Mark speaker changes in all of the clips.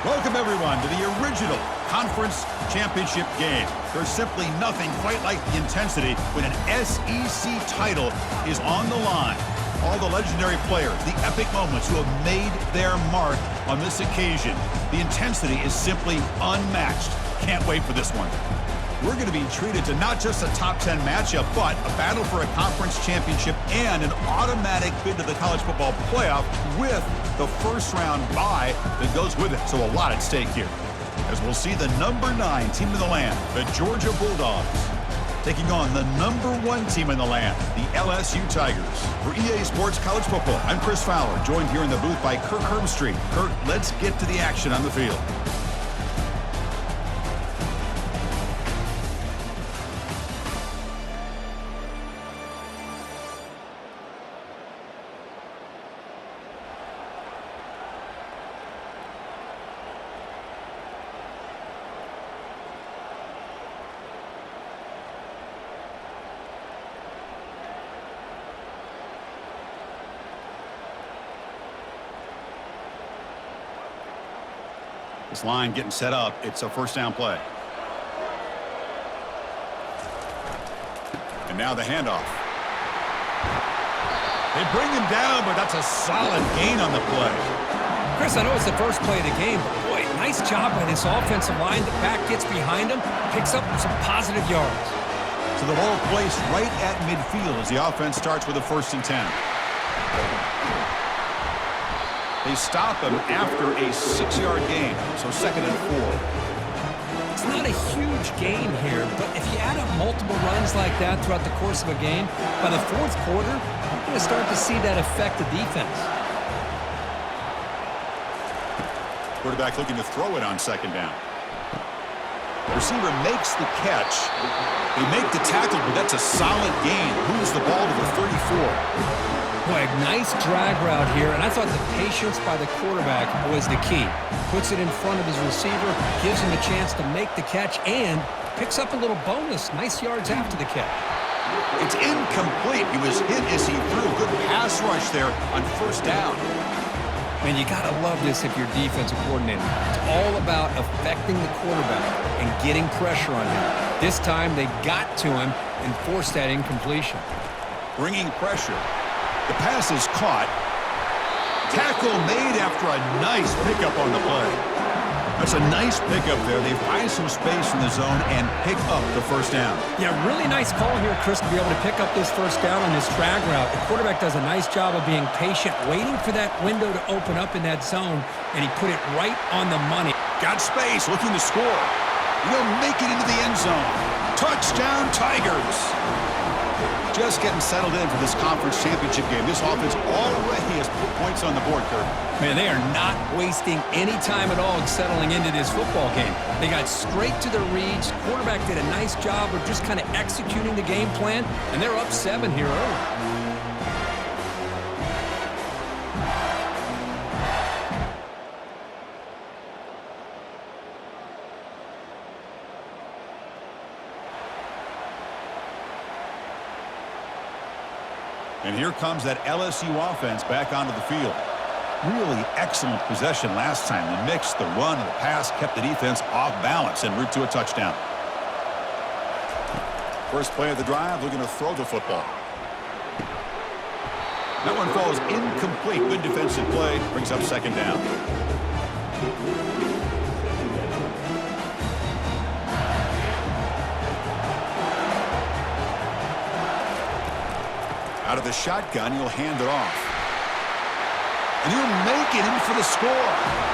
Speaker 1: Welcome, everyone, to the original conference championship game. There's simply nothing quite like the intensity when an SEC title is on the line. All the legendary players, the epic moments who have made their mark on this occasion. The intensity is simply unmatched. Can't wait for this one. We're going to be treated to not just a top 10 matchup, but a battle for a conference championship and an automatic bid to the college football playoff with the first round bye that goes with it. So a lot at stake here. As we'll see the number 9 team in the land, the Georgia Bulldogs, taking on the number 1 team in the land, the LSU Tigers. For EA Sports College Football, I'm Chris Fowler, joined here in the booth by Kirk Hermstreet. Kirk, let's get to the action on the field. This line getting set up. It's a first down play. And now the handoff. They bring him down, but that's a solid gain on the play.
Speaker 2: Chris, I know it's the first play of the game, but boy, nice job by this offensive line. The back gets behind him, picks up some positive yards.
Speaker 1: So the ball placed right at midfield as the offense starts with a 1st and 10. They stop him after a 6-yard gain, so 2nd and 4.
Speaker 2: It's not a huge gain here, but if you add up multiple runs like that throughout the course of a game, by the 4th quarter, you're going to start to see that affect the defense.
Speaker 1: Quarterback looking to throw it on 2nd down. Receiver makes the catch. They make the tackle, but that's a solid gain. Moves the ball to the 34.
Speaker 2: Boy, nice drag route here, and I thought the patience by the quarterback was the key. Puts it in front of his receiver, gives him a chance to make the catch, and picks up a little bonus. Nice yards after the catch.
Speaker 1: It's incomplete. He was hit as he threw. Good pass rush there on 1st down.
Speaker 2: Man, you got to love this if you're defensive coordinator. It's all about affecting the quarterback and getting pressure on him. This time, they got to him and forced that incompletion.
Speaker 1: Bringing pressure. The pass is caught. Tackle made after a nice pickup on the play. That's a nice pickup there. They find some space in the zone and pick up the 1st down.
Speaker 2: Yeah, really nice call here, Chris, to be able to pick up this 1st down on this drag route. The quarterback does a nice job of being patient, waiting for that window to open up in that zone, and he put it right on the money.
Speaker 1: Got space, looking to score. He'll make it into the end zone. Touchdown, Tigers. Just getting settled in for this conference championship game. This offense already has put points on the board, Kirk.
Speaker 2: Man, they are not wasting any time at all settling into this football game. They got straight to their reads. Quarterback did a nice job of just kind of executing the game plan, and they're up 7 here early.
Speaker 1: And here comes that LSU offense back onto the field. Really excellent possession last time. The mix, the run, and the pass kept the defense off balance en route to a touchdown. First play of the drive, looking to throw the football. That one falls incomplete. Good defensive play. Brings up 2nd down. Out of the shotgun, he'll hand it off. And he'll make it in for the score.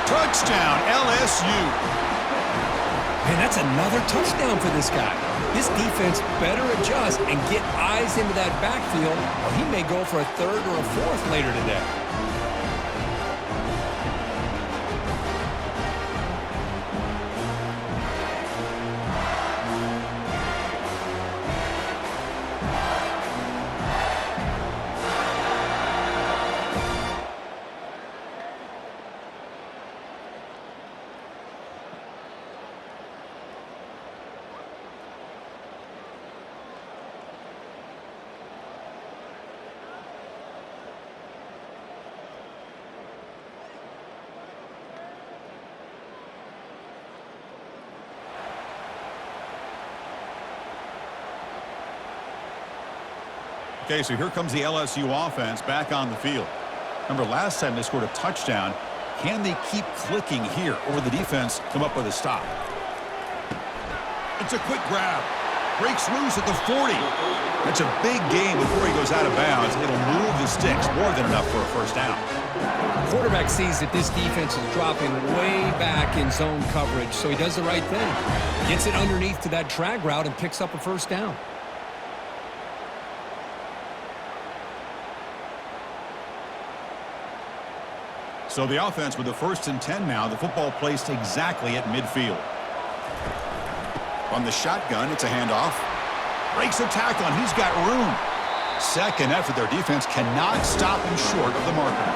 Speaker 1: Touchdown, LSU.
Speaker 2: Man, that's another touchdown for this guy. This defense better adjust and get eyes into that backfield, or he may go for a 3rd or a 4th later today.
Speaker 1: Okay, so here comes the LSU offense back on the field. Remember, last time they scored a touchdown. Can they keep clicking here, or will the defense come up with a stop? It's a quick grab. Breaks loose at the 40. That's a big gain before he goes out of bounds. It'll move the sticks, more than enough for a first down.
Speaker 2: Quarterback sees that this defense is dropping way back in zone coverage, so he does the right thing. Gets it underneath to that drag route and picks up a first down.
Speaker 1: So the offense with the 1st and 10 now. The football placed exactly at midfield. From the shotgun, it's a handoff. Breaks a tackle, and he's got room. Second effort, their defense cannot stop him short of the marker.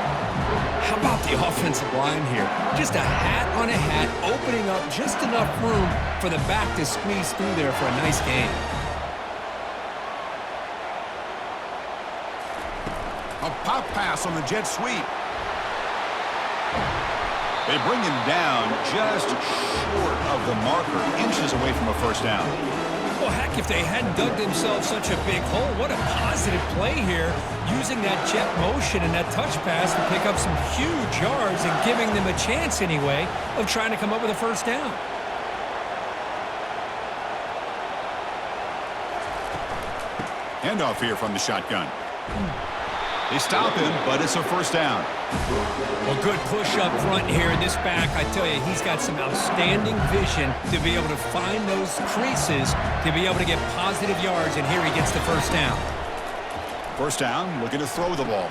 Speaker 2: How about the offensive line here? Just a hat on a hat, opening up just enough room for the back to squeeze through there for a nice gain.
Speaker 1: A pop pass on the jet sweep. They bring him down just short of the marker, inches away from a first down.
Speaker 2: Well, heck, if they hadn't dug themselves such a big hole, what a positive play here, using that jet motion and that touch pass to pick up some huge yards and giving them a chance anyway of trying to come up with a first down.
Speaker 1: Handoff here from the shotgun. They stop him, but it's a first down.
Speaker 2: Well, good push up front here in this back. I tell you, he's got some outstanding vision to be able to find those creases, to be able to get positive yards, and here he gets the first down.
Speaker 1: First down, looking to throw the ball.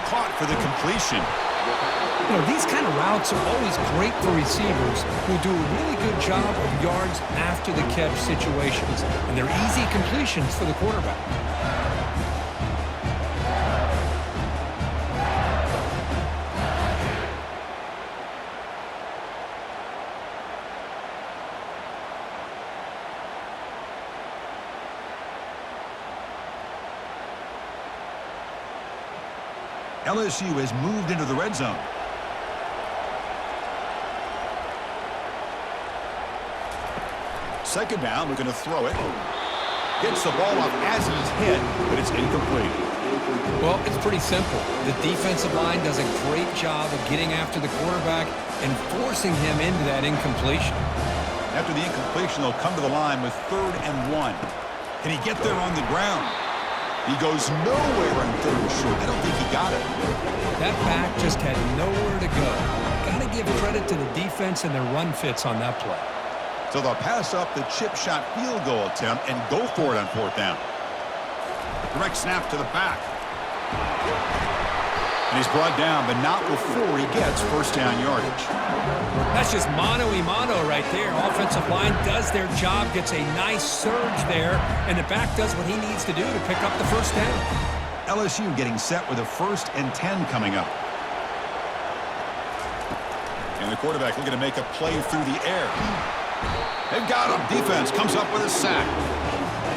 Speaker 1: Caught for the completion.
Speaker 2: You know, these kind of routes are always great for receivers who do a really good job of yards after the catch situations, and they're easy completions for the quarterback.
Speaker 1: LSU has moved into the red zone. Second down, looking to throw it. Gets the ball off as he's hit, but it's incomplete.
Speaker 2: Well, it's pretty simple. The defensive line does a great job of getting after the quarterback and forcing him into that incompletion.
Speaker 1: After the incompletion, they'll come to the line with 3rd and 1. Can he get there on the ground? He goes nowhere on 3rd and short. I don't think he got it.
Speaker 2: That back just had nowhere to go. Got to give credit to the defense and their run fits on that play.
Speaker 1: So they'll pass up the chip shot field goal attempt and go for it on 4th down. Direct snap to the back. And he's brought down, but not before he gets first down yardage.
Speaker 2: That's just mano-a-mano right there. Offensive line does their job, gets a nice surge there, and the back does what he needs to do to pick up the first down.
Speaker 1: LSU getting set with a 1st and 10 coming up. And the quarterback looking to make a play through the air. They've got him. Defense comes up with a sack.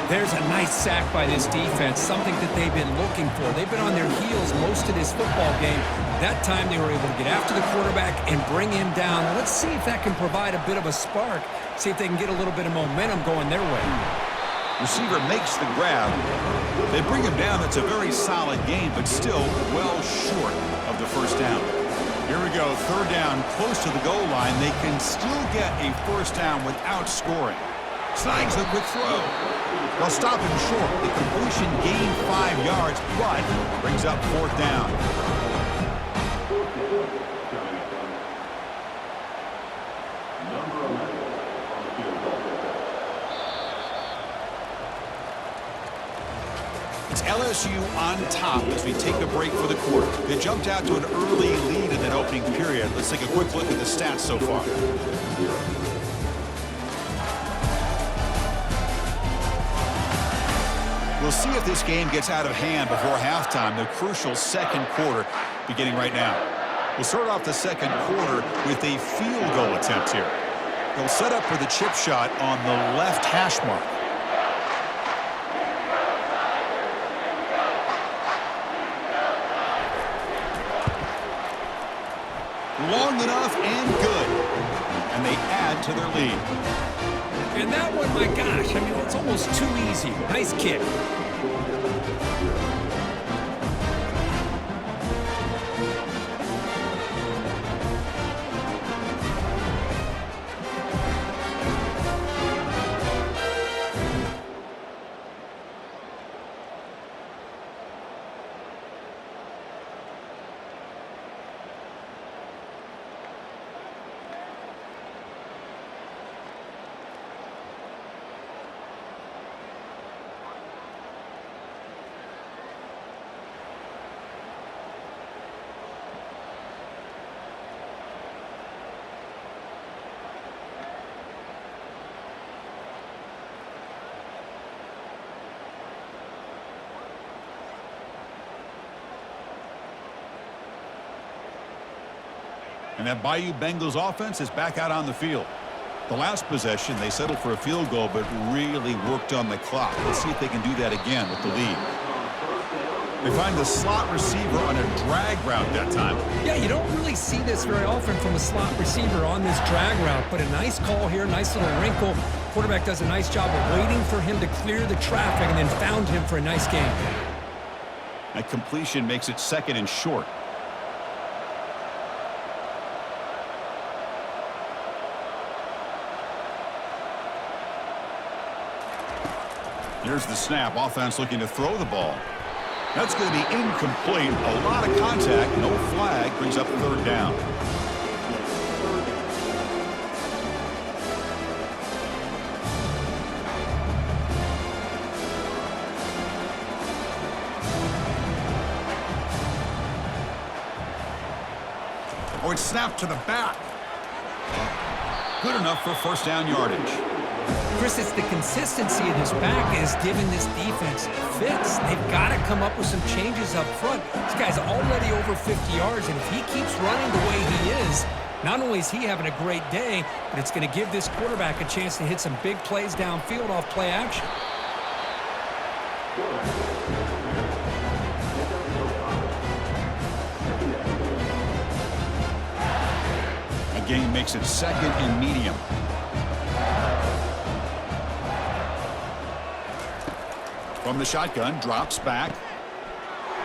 Speaker 2: There's a nice sack by this defense, something that they've been looking for. They've been on their heels most of this football game. That time they were able to get after the quarterback and bring him down. Let's see if that can provide a bit of a spark. See if they can get a little bit of momentum going their way.
Speaker 1: Receiver makes the grab. They bring him down. That's a very solid game, but still well short of the first down. Here we go. 3rd down, close to the goal line. They can still get a first down without scoring. Snags a quick throw. They'll stop him short. The completion gained 5 yards, but brings up 4th down. It's LSU on top as we take a break for the quarter. They jumped out to an early lead in that opening period. Let's take a quick look at the stats so far. We'll see if this game gets out of hand before halftime, the crucial second quarter beginning right now. We'll start off the second quarter with a field goal attempt here. They'll set up for the chip shot on the left hash mark. Long enough and good. And they add to their lead.
Speaker 2: And that one, my gosh, I mean, it's almost too easy. Nice kick.
Speaker 1: And that Bayou Bengals offense is back out on the field. The last possession, they settled for a field goal, but really worked on the clock. Let's see if they can do that again with the lead. They find the slot receiver on a drag route that time.
Speaker 2: Yeah, you don't really see this very often from a slot receiver on this drag route, but a nice call here, nice little wrinkle. Quarterback does a nice job of waiting for him to clear the traffic and then found him for a nice gain.
Speaker 1: That completion makes it 2nd and short. Here's the snap. Offense looking to throw the ball. That's going to be incomplete. A lot of contact. No flag. Brings up 3rd down. Oh, it's snapped to the back. Good enough for 1st down yardage.
Speaker 2: Chris, it's the consistency of this back is giving this defense fits. They've got to come up with some changes up front. This guy's already over 50 yards, and if he keeps running the way he is, not only is he having a great day, but it's going to give this quarterback a chance to hit some big plays downfield off play action.
Speaker 1: The gain makes it 2nd and medium. From the shotgun, drops back.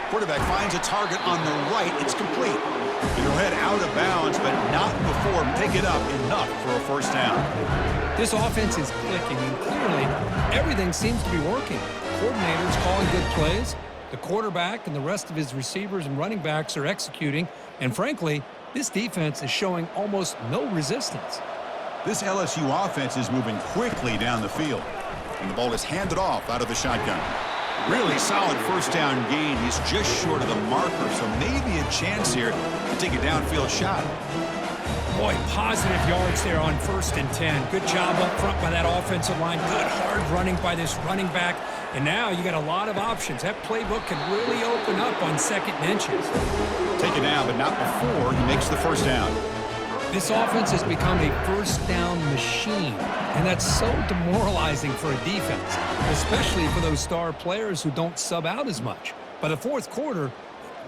Speaker 1: Quarterback finds a target on the right. It's complete. He'll head out of bounds, but not before picking up enough for a 1st down.
Speaker 2: This offense is clicking, and clearly everything seems to be working. Coordinators calling good plays. The quarterback and the rest of his receivers and running backs are executing. And frankly, this defense is showing almost no resistance.
Speaker 1: This LSU offense is moving quickly down the field. And the ball is handed off out of the shotgun. Really solid 1st down gain. He's just short of the marker, so maybe a chance here to take a downfield shot.
Speaker 2: Boy, positive yards there on 1st and 10. Good job up front by that offensive line. Good hard running by this running back. And now you got a lot of options. That playbook can really open up on 2nd and inches.
Speaker 1: Take it down, but not before he makes the 1st down.
Speaker 2: This offense has become a 1st down machine, and that's so demoralizing for a defense, especially for those star players who don't sub out as much. By the 4th quarter, it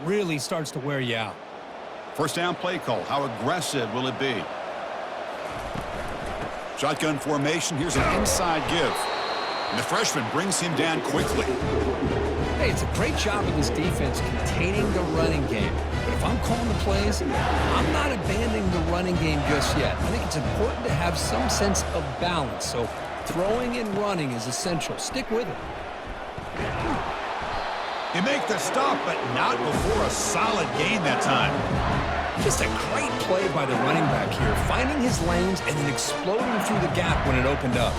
Speaker 2: really starts to wear you out.
Speaker 1: 1st down play call. How aggressive will it be? Shotgun formation. Here's an inside give. And the freshman brings him down quickly.
Speaker 2: Hey, it's a great job of this defense containing the running game. But if I'm calling the plays, I'm not abandoning the running game just yet. I think it's important to have some sense of balance. So throwing and running is essential. Stick with it.
Speaker 1: They make the stop, but not before a solid gain that time.
Speaker 2: Just a great play by the running back here, finding his lanes and then exploding through the gap when it opened up.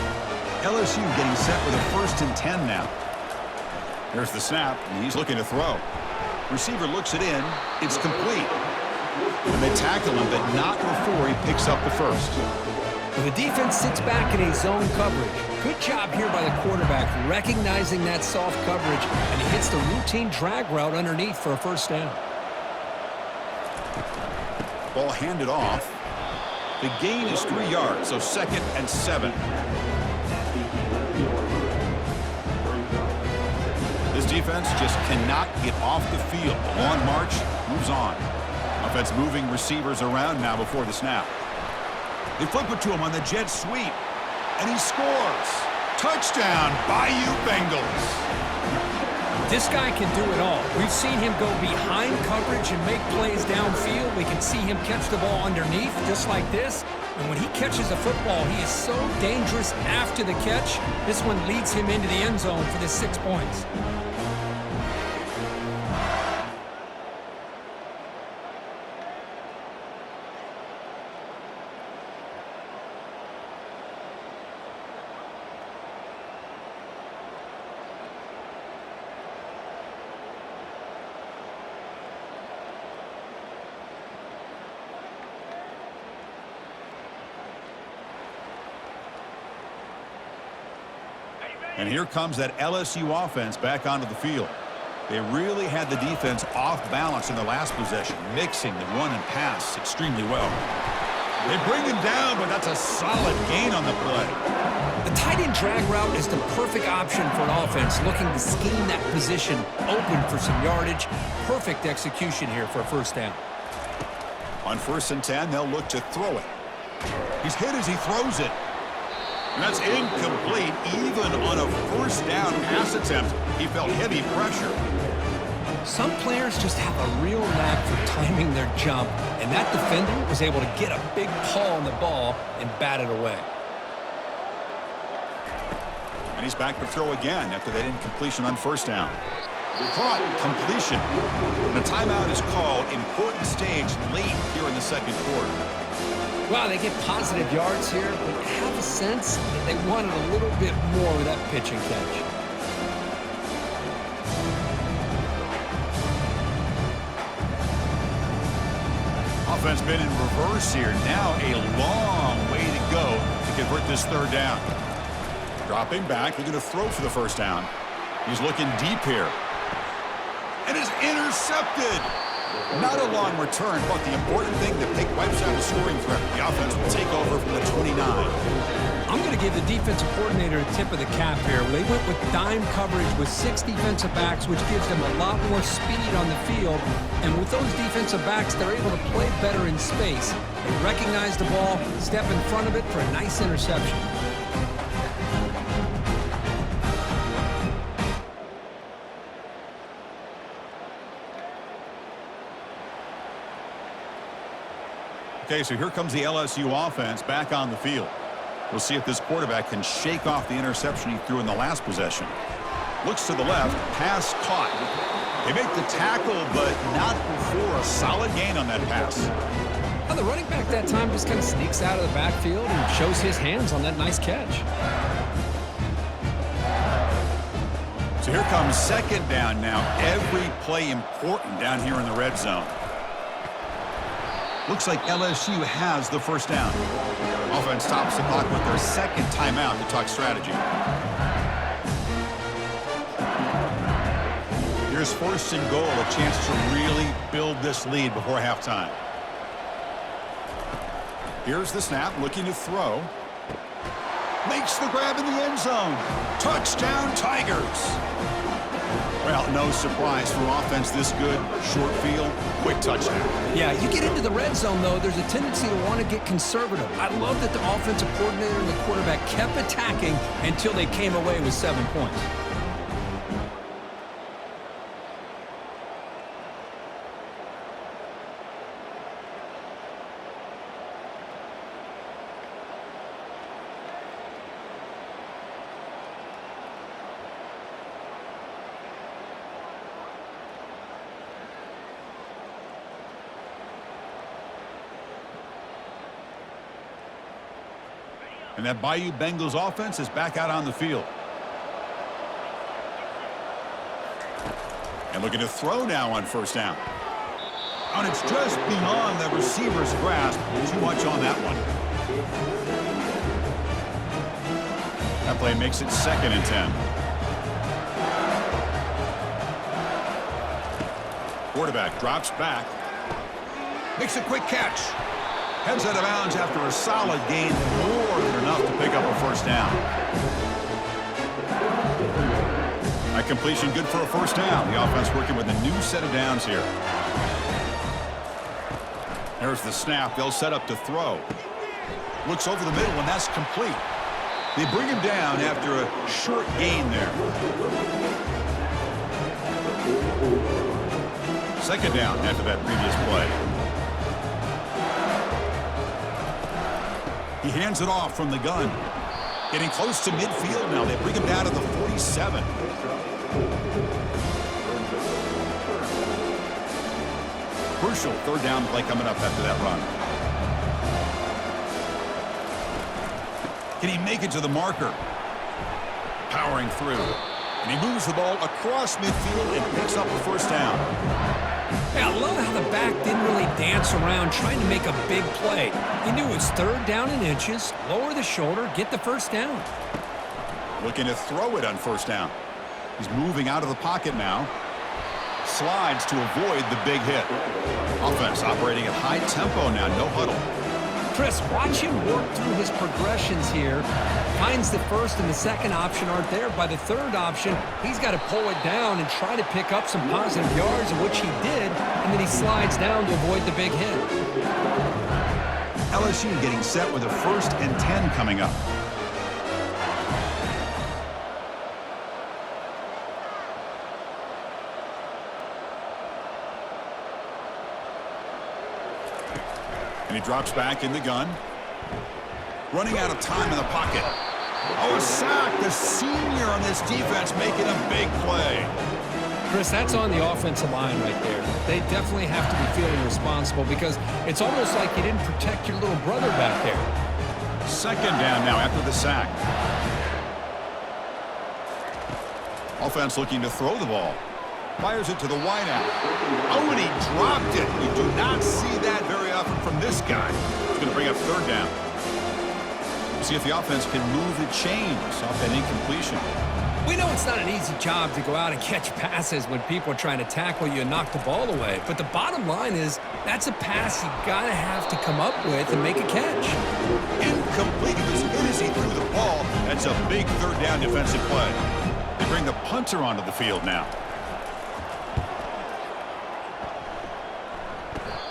Speaker 1: LSU getting set with a 1st and 10 now. There's the snap, and he's looking to throw. Receiver looks it in. It's complete. And they tackle him, but not before he picks up the 1st.
Speaker 2: Well, the defense sits back in a zone coverage. Good job here by the quarterback, recognizing that soft coverage, and he hits the routine drag route underneath for a 1st down.
Speaker 1: Ball handed off. The gain is 3 yards, so 2nd and 7. This defense just cannot get off the field. The long march moves on. Offense moving receivers around now before the snap. They flip it to him on the jet sweep. And he scores. Touchdown, Bayou Bengals.
Speaker 2: This guy can do it all. We've seen him go behind coverage and make plays downfield. We can see him catch the ball underneath just like this. And when he catches a football, he is so dangerous after the catch. This one leads him into the end zone for the 6 points.
Speaker 1: And here comes that LSU offense back onto the field. They really had the defense off balance in the last possession, mixing the run and pass extremely well. They bring him down, but that's a solid gain on the play.
Speaker 2: The tight end drag route is the perfect option for an offense looking to scheme that position open for some yardage. Perfect execution here for a first down.
Speaker 1: On 1st and 10, they'll look to throw it. He's hit as he throws it. And that's incomplete. Even on a 1st down pass attempt, he felt heavy pressure.
Speaker 2: Some players just have a real knack for timing their jump, and that defender was able to get a big paw on the ball and bat it away.
Speaker 1: And he's back to throw again after that incompletion on 1st down. Caught, completion. And a timeout is called. Important stage late here in the 2nd quarter.
Speaker 2: Well, they get positive yards here, but I have a sense that they wanted a little bit more with that pitch and catch.
Speaker 1: Offense been in reverse here. Now a long way to go to convert this 3rd down. Dropping back, looking to throw for the 1st down. He's looking deep here. And is intercepted. Not a long return, but the important thing, the pick wipes out the scoring threat. The offense will take over from the 29.
Speaker 2: I'm going to give the defensive coordinator a tip of the cap here. They went with dime coverage with 6 defensive backs, which gives them a lot more speed on the field. And with those defensive backs, they're able to play better in space. They recognize the ball, step in front of it for a nice interception.
Speaker 1: Okay, so here comes the LSU offense back on the field. We'll see if this quarterback can shake off the interception he threw in the last possession. Looks to the left, pass caught. They make the tackle, but not before a solid gain on that pass.
Speaker 2: Well, the running back that time just kind of sneaks out of the backfield and shows his hands on that nice catch.
Speaker 1: So here comes 2nd down now. Every play important down here in the red zone. Looks like LSU has the 1st down. Offense stops the clock with their 2nd timeout to talk strategy. Here's 1st and goal, a chance to really build this lead before halftime. Here's the snap, looking to throw. Makes the grab in the end zone. Touchdown, Tigers. Well, no surprise for offense this good. Short field, quick touchdown.
Speaker 2: Yeah, you get into the red zone, though, there's a tendency to want to get conservative. I love that the offensive coordinator and the quarterback kept attacking until they came away with 7 points.
Speaker 1: And that Bayou Bengals offense is back out on the field. And looking to throw now on 1st down. And it's just beyond the receiver's grasp. Too much on that one. That play makes it 2nd and 10. Quarterback drops back. Makes a quick catch. Heads out of bounds after a solid gain, more than enough to pick up a 1st down. That completion good for a 1st down. The offense working with a new set of downs here. There's the snap. They'll set up to throw. Looks over the middle, and that's complete. They bring him down after a short gain there. Second down after that previous play. He hands it off from the gun. Getting close to midfield now. They bring him down to the 47. Crucial third down play coming up after that run. Can he make it to the marker? Powering through. And he moves the ball across midfield and picks up the first down.
Speaker 2: Hey, I love how the back didn't really dance around trying to make a big play. He knew it's third down in inches, lower the shoulder, get the first down.
Speaker 1: Looking to throw it on first down. He's moving out of the pocket now. Slides to avoid the big hit. Offense operating at high tempo now, no huddle.
Speaker 2: Chris, watch him work through his progressions here. Finds the first and the second option aren't there. By the third option, he's got to pull it down and try to pick up some positive yards, which he did, and then he slides down to avoid the big hit.
Speaker 1: LSU getting set with a 1st and 10 coming up. And he drops back in the gun. Running out of time in the pocket. Oh, a sack. The senior on this defense making a big play.
Speaker 2: Chris, that's on the offensive line right there. They definitely have to be feeling responsible because it's almost like you didn't protect your little brother back there.
Speaker 1: Second down now after the sack. Offense looking to throw the ball. Fires it to the wideout. Oh, and he dropped it. You do not see that very often from this guy. He's going to bring up third down. See if the offense can move the chains off that incompletion.
Speaker 2: We know it's not an easy job to go out and catch passes when people are trying to tackle you and knock the ball away. But the bottom line is that's a pass you got to have to come up with and make a catch.
Speaker 1: Incomplete. As soon as he threw the ball, that's a big third down defensive play. They bring the punter onto the field now.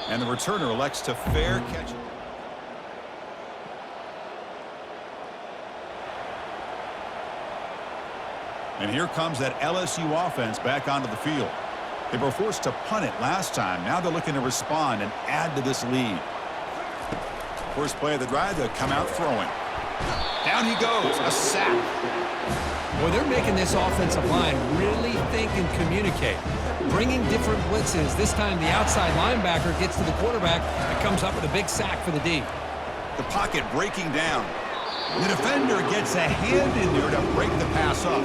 Speaker 1: And the returner elects to fair catch it. And here comes that LSU offense back onto the field. They were forced to punt it last time. Now they're looking to respond and add to this lead. First play of the drive, they'll come out throwing. Down he goes, a sack.
Speaker 2: Boy, they're making this offensive line really think and communicate. Bringing different blitzes. This time the outside linebacker gets to the quarterback and comes up with a big sack for the D.
Speaker 1: The pocket breaking down. The defender gets a hand in there to break the pass up.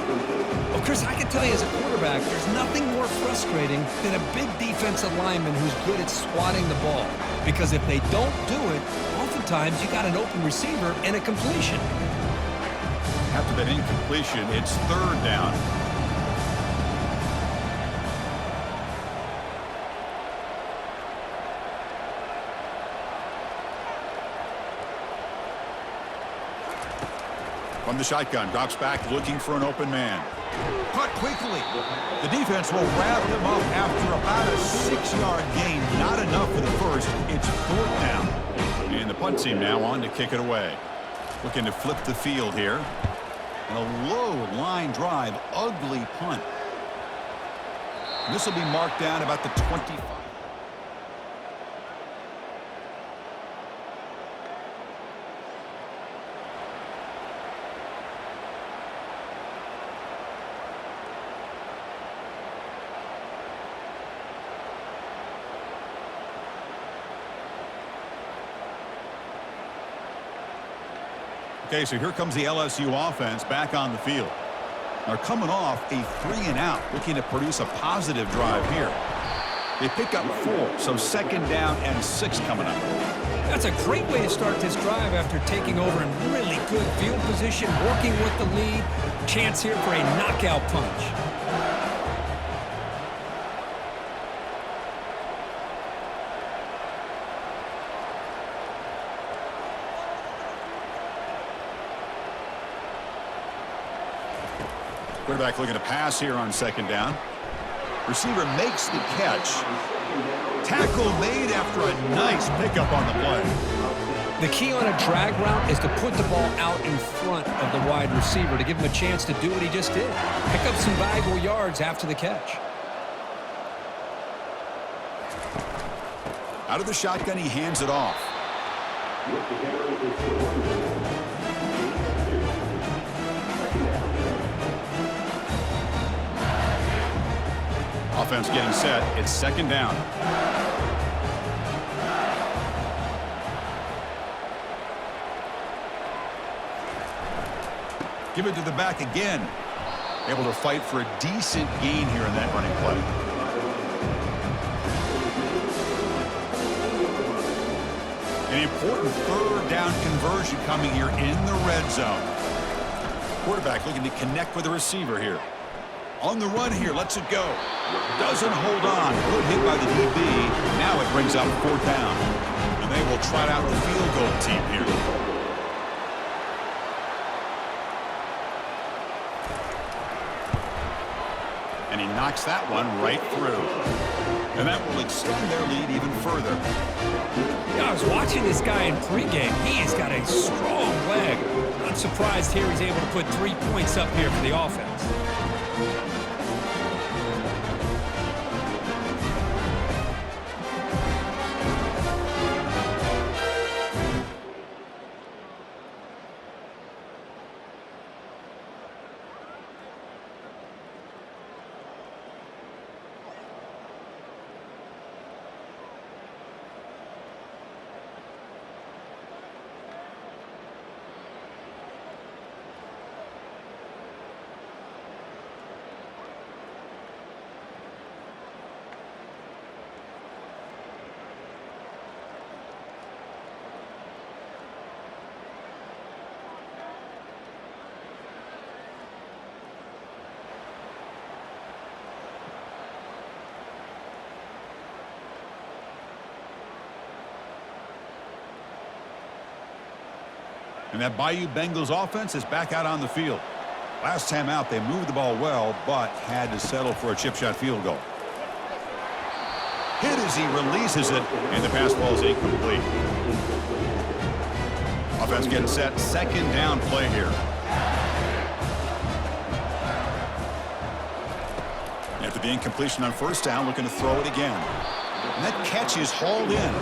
Speaker 2: Well, Chris, I can tell you as a quarterback, there's nothing more frustrating than a big defensive lineman who's good at swatting the ball. Because if they don't do it, oftentimes you got an open receiver and a completion.
Speaker 1: After that incompletion, it's third down. From the shotgun, drops back, looking for an open man. Caught quickly. The defense will wrap him up after about a 6-yard gain. Not enough for the first. It's fourth down. And the punt team now on to kick it away. Looking to flip the field here. And a low line drive, ugly punt. This will be marked down about the 25. Okay, so here comes the LSU offense back on the field. They're coming off a 3-and-out, looking to produce a positive drive here. They pick up 4, so second down and 6 coming up.
Speaker 2: That's a great way to start this drive after taking over in really good field position, working with the lead. Chance here for a knockout punch.
Speaker 1: Quarterback looking to pass here on second down. Receiver makes the catch. Tackle made after a nice pickup on the play.
Speaker 2: The key on a drag route is to put the ball out in front of the wide receiver to give him a chance to do what he just did. Pick up some valuable yards after the catch.
Speaker 1: Out of the shotgun, he hands it off. Offense getting set. It's second down. Give it to the back again. Able to fight for a decent gain here in that running play. An important third down conversion coming here in the red zone. Quarterback looking to connect with the receiver here. On the run here, lets it go. Doesn't hold on. Good hit by the DB. Now it brings up fourth down. And they will trot out the field goal team here. And he knocks that one right through. And that will extend their lead even further.
Speaker 2: I was watching this guy in pregame. He has got a strong leg. Not surprised here he's able to put 3 points up here for the offense.
Speaker 1: And that Bayou Bengals offense is back out on the field. Last time out, they moved the ball well, but had to settle for a chip shot field goal. Hit as he releases it, and the pass ball is incomplete. Offense getting set. Second down play here. After the incompletion on first down, looking to throw it again. And that catch is hauled in.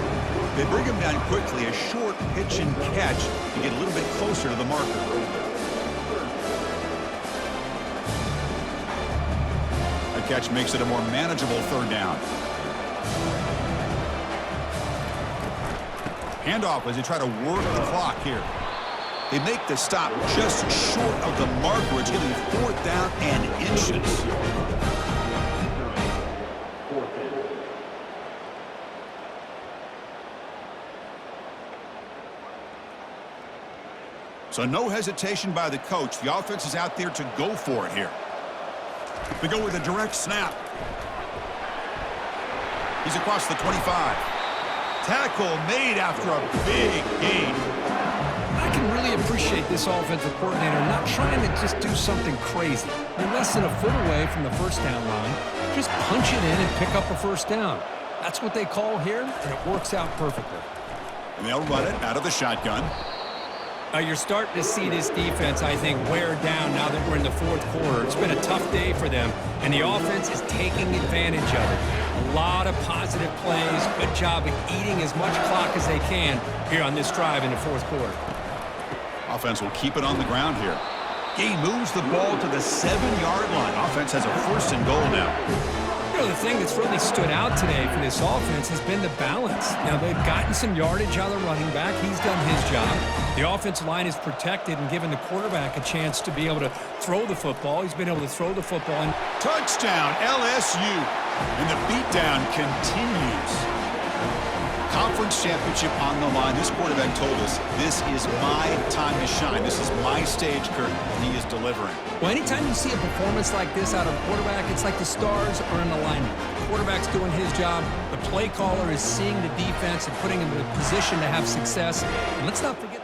Speaker 1: They bring him down quickly, a short pitch and catch to get a little bit closer to the marker. That catch makes it a more manageable third down. Handoff as they try to work the clock here. They make the stop just short of the marker. It's getting fourth down and inches. So no hesitation by the coach. The offense is out there to go for it here. They go with a direct snap. He's across the 25. Tackle made after a big gain.
Speaker 2: I can really appreciate this offensive coordinator not trying to just do something crazy. They're less than a foot away from the first down line. Just punch it in and pick up a first down. That's what they call here, and it works out perfectly.
Speaker 1: And they'll run it out of the shotgun.
Speaker 2: You're starting to see this defense, I think, wear down now that we're in the fourth quarter. It's been a tough day for them, and the offense is taking advantage of it. A lot of positive plays. Good job of eating as much clock as they can here on this drive in the fourth quarter.
Speaker 1: Offense will keep it on the ground here. He moves the ball to the 7-yard line. Offense has a first and goal now.
Speaker 2: You know, the thing that's really stood out today for this offense has been the balance. Now, they've gotten some yardage on the running back. He's done his job. The offensive line is protected and given the quarterback a chance to be able to throw the football. He's been able to throw the football. And
Speaker 1: touchdown, LSU. And the beatdown continues. Conference championship on the line. This quarterback told us, this is my time to shine. This is my stage, Kurt, and he is delivering.
Speaker 2: Well, anytime you see a performance like this out of a quarterback, it's like the stars are in alignment. The quarterback's doing his job. The play caller is seeing the defense and putting him in a position to have success. And let's not forget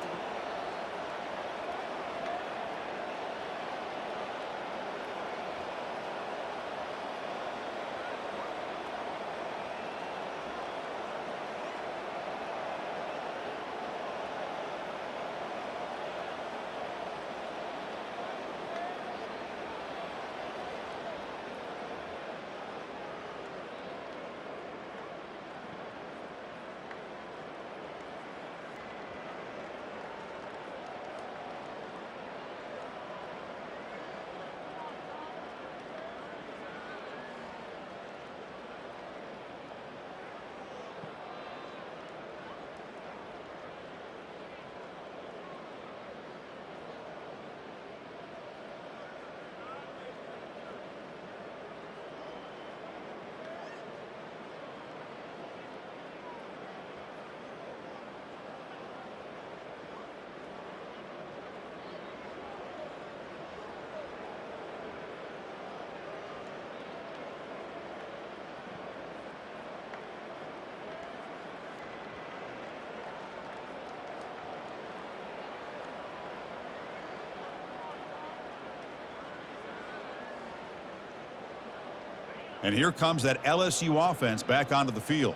Speaker 1: And here comes that LSU offense back onto the field.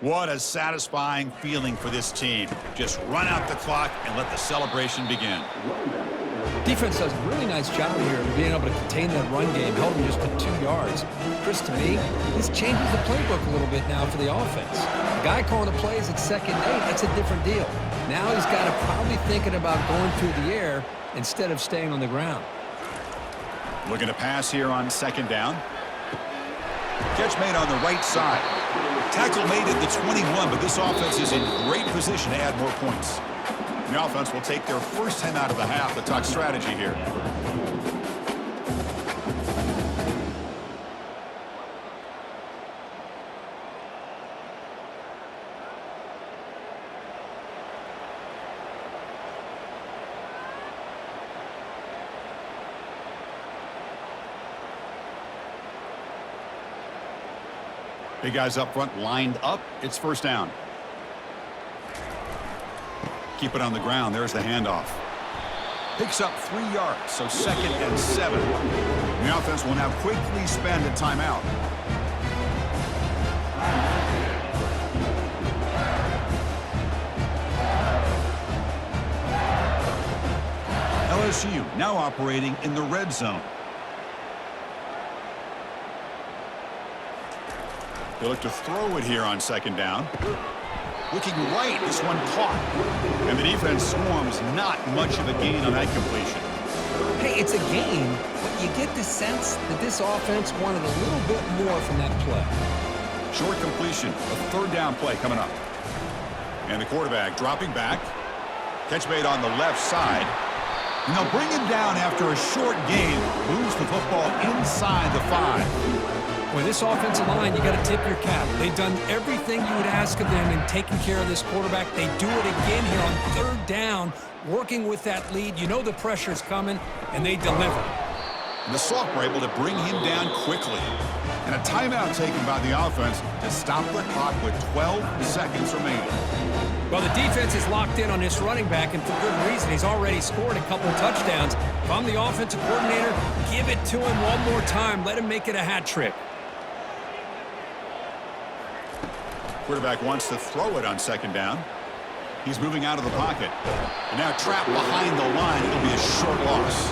Speaker 1: What a satisfying feeling for this team. Just run out the clock and let the celebration begin.
Speaker 2: Defense does a really nice job here of being able to contain that run game, held him just to 2 yards. Chris, to me, this changes the playbook a little bit now for the offense. The guy calling the plays at 2nd and 8, that's a different deal. Now he's got to probably thinking about going through the air instead of staying on the ground.
Speaker 1: Looking to pass here on 2nd down. Catch made on the right side. Tackle made at the 21, but this offense is in great position to add more points. The offense will take their first 10 out of the half. The talk strategy here. Big guys up front lined up. It's 1st down. Keep it on the ground. There's the handoff. Picks up 3 yards, so 2nd and 7. The offense will now quickly spend a timeout. LSU now operating in the red zone. They look to throw it here on 2nd down. Looking right, this one caught. And the defense swarms, not much of a gain on that completion.
Speaker 2: Hey, it's a gain, but you get the sense that this offense wanted a little bit more from that play.
Speaker 1: Short completion, a 3rd down play coming up. And the quarterback dropping back. Catch made on the left side. And they'll bring him down after a short gain. Moves the football inside the 5.
Speaker 2: With this offensive line, you got to tip your cap. They've done everything you would ask of them in taking care of this quarterback. They do it again here on 3rd down, working with that lead. You know the pressure's coming, and they deliver.
Speaker 1: And the Soft were able to bring him down quickly. And a timeout taken by the offense to stop the clock with 12 seconds remaining.
Speaker 2: Well, the defense is locked in on this running back, and for good reason. He's already scored a couple touchdowns. If I'm the offensive coordinator, give it to him one more time. Let him make it a hat trick.
Speaker 1: Quarterback wants to throw it on 2nd down. He's moving out of the pocket. And now trapped behind the line. It'll be a short loss.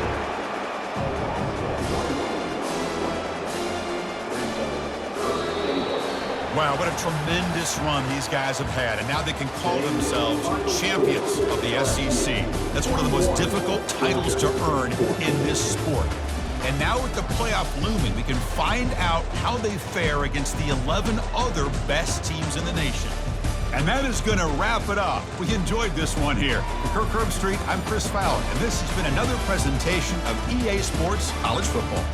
Speaker 1: Wow, what a tremendous run these guys have had. And now they can call themselves champions of the SEC. That's one of the most difficult titles to earn in this sport. And now with the playoff looming, we can find out how they fare against the 11 other best teams in the nation. And that is going to wrap it up. We enjoyed this one here. For Kirk Herbstreit, I'm Chris Fowler, and this has been another presentation of EA Sports College Football.